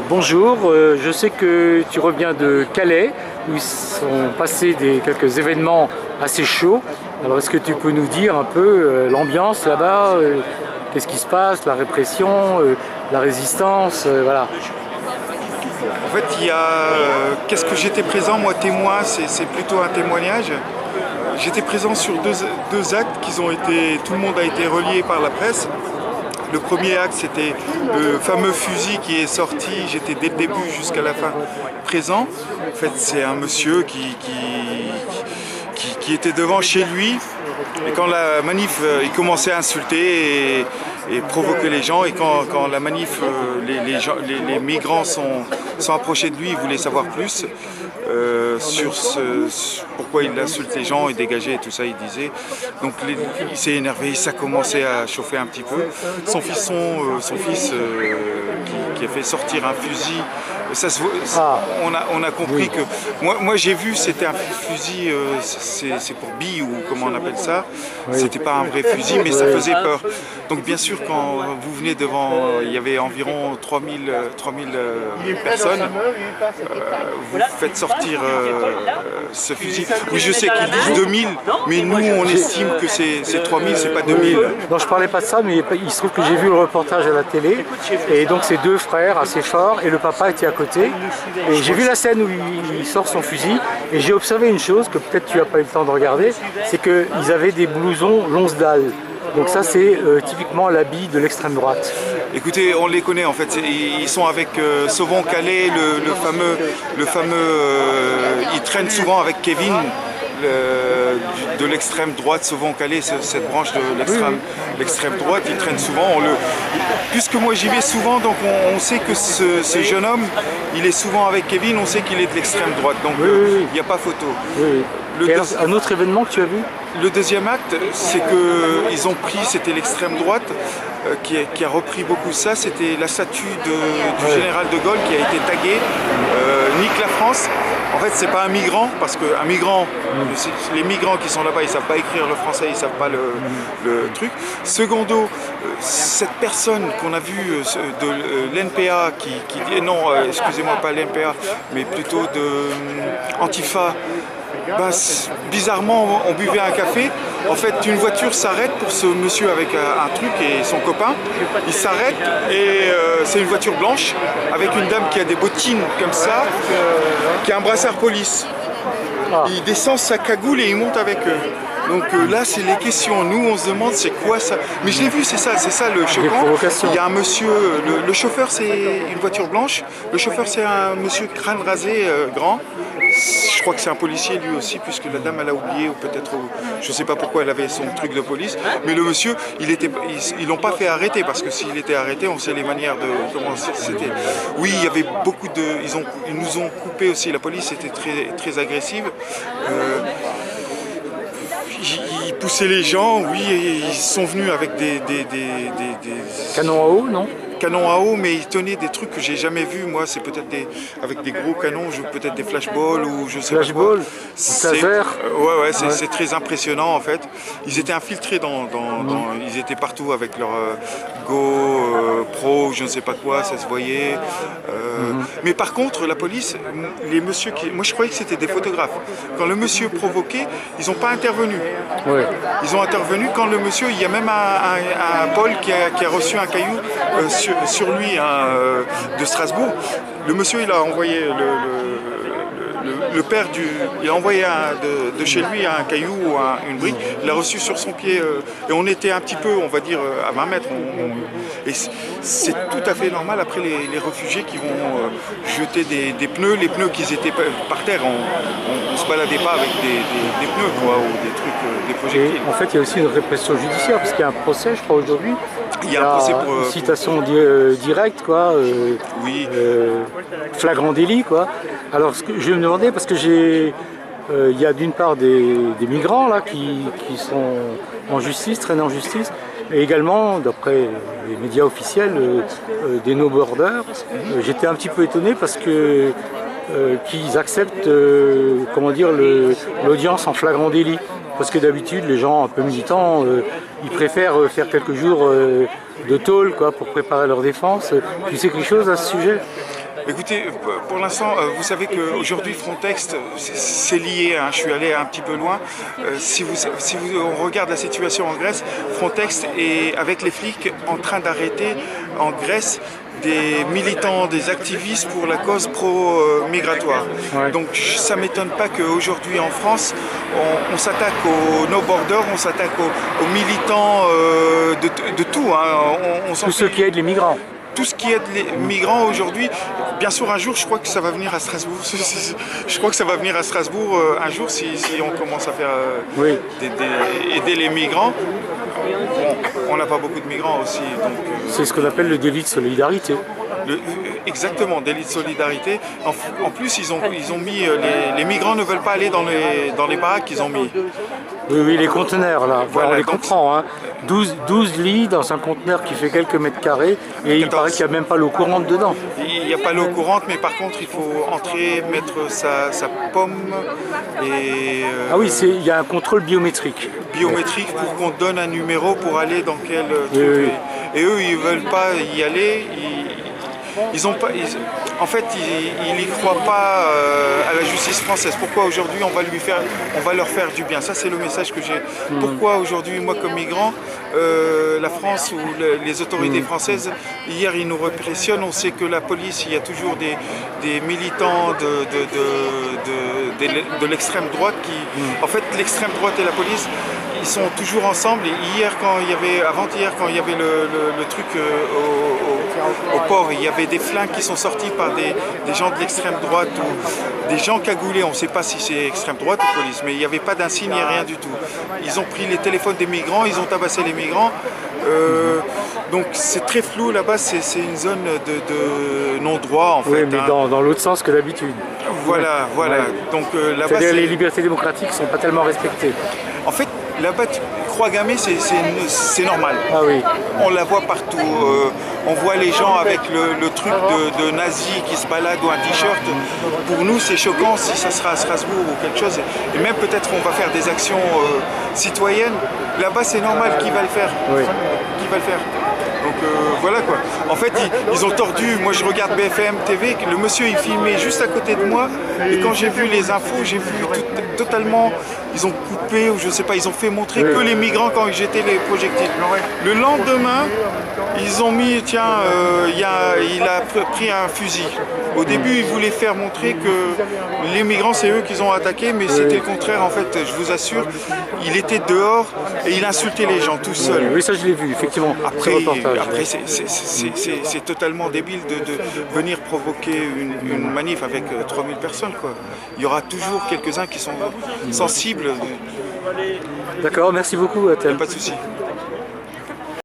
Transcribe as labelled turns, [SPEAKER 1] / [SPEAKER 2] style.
[SPEAKER 1] Bonjour, je sais que tu reviens de Calais où ils sont passés quelques événements assez chauds. Alors est-ce que tu peux nous dire un peu l'ambiance là-bas, qu'est-ce qui se passe, la répression, la résistance, voilà.
[SPEAKER 2] En fait, qu'est-ce que j'étais présent, moi témoin, c'est plutôt un témoignage. J'étais présent sur deux actes qui ont été, tout le monde a été relié par la presse. Le premier acte, c'était le fameux fusil qui est sorti, j'étais dès le début jusqu'à la fin présent. En fait, c'est un monsieur qui était devant chez lui, et quand la manif, il commençait à insulter et provoquer les gens, et quand la manif, les migrants sont approchés de lui, ils voulaient savoir plus sur pourquoi il insulte les gens et dégageait et tout ça, il disait. Donc il s'est énervé, ça commençait à chauffer un petit peu. Son fils qui a fait sortir un fusil, on a compris que... Moi j'ai vu, c'était un fusil, c'est pour billes ou comment on appelle ça. C'était pas un vrai fusil, mais ça faisait peur. Donc bien sûr, quand vous venez devant, il y avait environ 3000 personnes, vous faites sortir ce fusil. Oui, je sais qu'ils disent 2000, mais nous on estime que c'est 3000, c'est pas 2000.
[SPEAKER 1] Non, je parlais pas de ça, mais il se trouve que j'ai vu le reportage à la télé, et donc ces deux frères assez forts, et le papa était à côté, et j'ai vu la scène où il sort son fusil, et j'ai observé une chose que peut-être tu n'as pas eu le temps de regarder, c'est qu'ils avaient des blousons Lonsdale. Donc ça c'est typiquement l'habit de l'extrême droite.
[SPEAKER 2] Écoutez, on les connaît en fait, ils sont avec Sauvon Calais, le fameux ils traînent souvent avec Kevin de l'extrême droite, Sauvon Calais, cette branche de l'extrême droite, ils traînent souvent. Puisque moi j'y vais souvent, donc on sait que ce jeune homme, il est souvent avec Kevin, on sait qu'il est de l'extrême droite, donc il n'y a pas photo.
[SPEAKER 1] Un autre événement que tu as vu?
[SPEAKER 2] Le deuxième acte, c'est qu'ils ont pris, c'était l'extrême droite qui a repris beaucoup ça, c'était la statue du général de Gaulle qui a été taguée, Nique la France. En fait, c'est pas un migrant, parce qu'un migrant, les migrants qui sont là-bas, ils savent pas écrire le français, ils savent pas le truc. Secondo, cette personne qu'on a vue de l'NPA qui dit, non, excusez-moi, pas l'NPA, mais plutôt de Antifa. Ben, bizarrement, on buvait un café. En fait, une voiture s'arrête pour ce monsieur avec un truc et son copain. Il s'arrête et c'est une voiture blanche avec une dame qui a des bottines comme ça, qui a un brassard police. Il descend sa cagoule et il monte avec eux. Donc là, c'est les questions. Nous, on se demande c'est quoi ça. Mais je l'ai vu, c'est ça le choquant. Il y a un monsieur, le chauffeur, c'est une voiture blanche. Le chauffeur, c'est un monsieur crâne rasé, grand. Je crois que c'est un policier lui aussi, puisque la dame elle a oublié, ou peut-être, je ne sais pas pourquoi elle avait son truc de police. Mais le monsieur, ils l'ont pas fait arrêter, parce que s'il était arrêté, on sait les manières de comment c'était. Oui, il y avait beaucoup de, ils nous ont coupé aussi. La police était très très agressive. Ils poussaient les gens, oui, et ils sont venus avec des
[SPEAKER 1] canons à eau, non?
[SPEAKER 2] Canons à eau, mais ils tenaient des trucs que j'ai jamais vus. Moi, c'est peut-être avec des gros canons, peut-être des flashballs ou je sais pas quoi. Ouais, c'est très impressionnant en fait. Ils étaient infiltrés ils étaient partout avec leur Go, Pro, je ne sais pas quoi, ça se voyait. Mais par contre, la police, les messieurs moi je croyais que c'était des photographes. Quand le monsieur provoquait, ils n'ont pas intervenu.
[SPEAKER 1] Ouais.
[SPEAKER 2] Ils ont intervenu quand le monsieur, il y a même un Paul qui a reçu un caillou sur lui de Strasbourg. Le monsieur, il a envoyé le père il a envoyé de chez lui un caillou ou une brique, il l'a reçu sur son pied et on était un petit peu, on va dire, à 20 mètres. Et c'est tout à fait normal après les réfugiés qui vont jeter des pneus, les pneus qui étaient par terre, on se baladait pas avec des pneus quoi, ou des trucs, des projectiles.
[SPEAKER 1] Et en fait, il y a aussi une répression judiciaire, parce qu'il y a un procès, je crois, aujourd'hui.
[SPEAKER 2] Il y a un procès pour...
[SPEAKER 1] une citation directe, quoi.
[SPEAKER 2] Oui.
[SPEAKER 1] Flagrant délit, quoi. Alors, je me demandais, parce que il y a d'une part des migrants là qui sont en justice, traînés en justice, et également, d'après les médias officiels, des no-borders. J'étais un petit peu étonné parce que qu'ils acceptent, comment dire, l'audience en flagrant délit. Parce que d'habitude, les gens un peu militants, ils préfèrent faire quelques jours de tôle, quoi, pour préparer leur défense. Tu sais quelque chose à ce sujet?
[SPEAKER 2] Écoutez, pour l'instant, vous savez qu'aujourd'hui Frontex, c'est lié, hein, je suis allé un petit peu loin. On regarde la situation en Grèce, Frontex est avec les flics en train d'arrêter en Grèce des militants, des activistes pour la cause pro-migratoire.
[SPEAKER 1] Ouais.
[SPEAKER 2] Donc ça ne m'étonne pas qu'aujourd'hui en France, on s'attaque aux no border, on s'attaque aux militants de tout. Hein.
[SPEAKER 1] Tous ceux qui aident les migrants.
[SPEAKER 2] Tout ce qui aide les migrants aujourd'hui, bien sûr un jour je crois que ça va venir à Strasbourg. Je crois que ça va venir à Strasbourg un jour si on commence à faire
[SPEAKER 1] Oui.
[SPEAKER 2] aider les migrants. Bon, on n'a pas beaucoup de migrants aussi.
[SPEAKER 1] C'est ce qu'on appelle le délit de solidarité.
[SPEAKER 2] Exactement, délit de solidarité. En plus, ils ont mis les migrants ne veulent pas aller dans les baraques qu'ils ont mis.
[SPEAKER 1] Oui, oui, les conteneurs là,
[SPEAKER 2] Voilà,
[SPEAKER 1] on les
[SPEAKER 2] donc,
[SPEAKER 1] comprend. Hein. 12 lits dans un conteneur qui fait quelques mètres carrés et
[SPEAKER 2] 14.
[SPEAKER 1] il paraît qu'il n'y a même pas l'eau courante dedans.
[SPEAKER 2] Il n'y a pas l'eau courante, mais par contre, il faut entrer, mettre sa pomme et
[SPEAKER 1] Ah oui, il y a un contrôle biométrique.
[SPEAKER 2] biométrique pour qu'on donne un numéro pour aller dans quel truc.
[SPEAKER 1] Oui.
[SPEAKER 2] Et eux, ils veulent pas y aller. Ils ont pas, en fait, ils n'y croient pas à la justice française. Pourquoi aujourd'hui on va leur faire du bien? Ça, c'est le message que j'ai. Pourquoi aujourd'hui, moi comme migrant, la France ou les autorités françaises, hier ils nous répressionnent. On sait que la police, il y a toujours des militants de l'extrême droite qui, en fait, l'extrême droite et la police, ils sont toujours ensemble. Et hier, avant-hier, quand il y avait le truc au port, il y avait des flingues qui sont sortis par des gens de l'extrême droite ou des gens cagoulés. On ne sait pas si c'est extrême droite ou police, mais il n'y avait pas d'insigne, rien du tout. Ils ont pris les téléphones des migrants, ils ont tabassé les migrants. Donc c'est très flou là-bas, c'est une zone de non-droit en fait.
[SPEAKER 1] Oui, mais dans l'autre sens que d'habitude.
[SPEAKER 2] Voilà.
[SPEAKER 1] Ouais.
[SPEAKER 2] Donc là-bas,
[SPEAKER 1] C'est-à-dire les libertés démocratiques ne sont pas tellement respectées.
[SPEAKER 2] en fait, là-bas, Croix-Gammée, c'est normal.
[SPEAKER 1] Ah oui.
[SPEAKER 2] On la voit partout. On voit les gens avec le truc de nazi qui se balade ou un t-shirt. Pour nous, c'est choquant si ça sera à Strasbourg ou quelque chose. Et même peut-être on va faire des actions citoyennes. Là-bas, c'est normal. Qui va le faire?
[SPEAKER 1] Oui.
[SPEAKER 2] Qui va le faire? Donc voilà quoi. En fait, ils ont tordu. Moi, je regarde BFM TV. Le monsieur, il filmait juste à côté de moi. Et quand j'ai vu les infos, j'ai vu totalement. Ils ont coupé ou je sais pas. Ils ont fait montrer que les migrants quand ils jetaient les projectiles. Le lendemain, ils ont mis. Tiens, il a pris un fusil. Au début, ils voulaient faire montrer que les migrants, c'est eux qu'ils ont attaqué, mais c'était le contraire. En fait, je vous assure, il était dehors et il insultait les gens tout seul.
[SPEAKER 1] Oui, ça je l'ai vu, effectivement.
[SPEAKER 2] Après, c'est totalement débile de venir provoquer une manif avec 3000 personnes, quoi. Il y aura toujours quelques-uns qui sont sensibles.
[SPEAKER 1] D'accord, merci beaucoup, Athènes.
[SPEAKER 2] Pas de souci.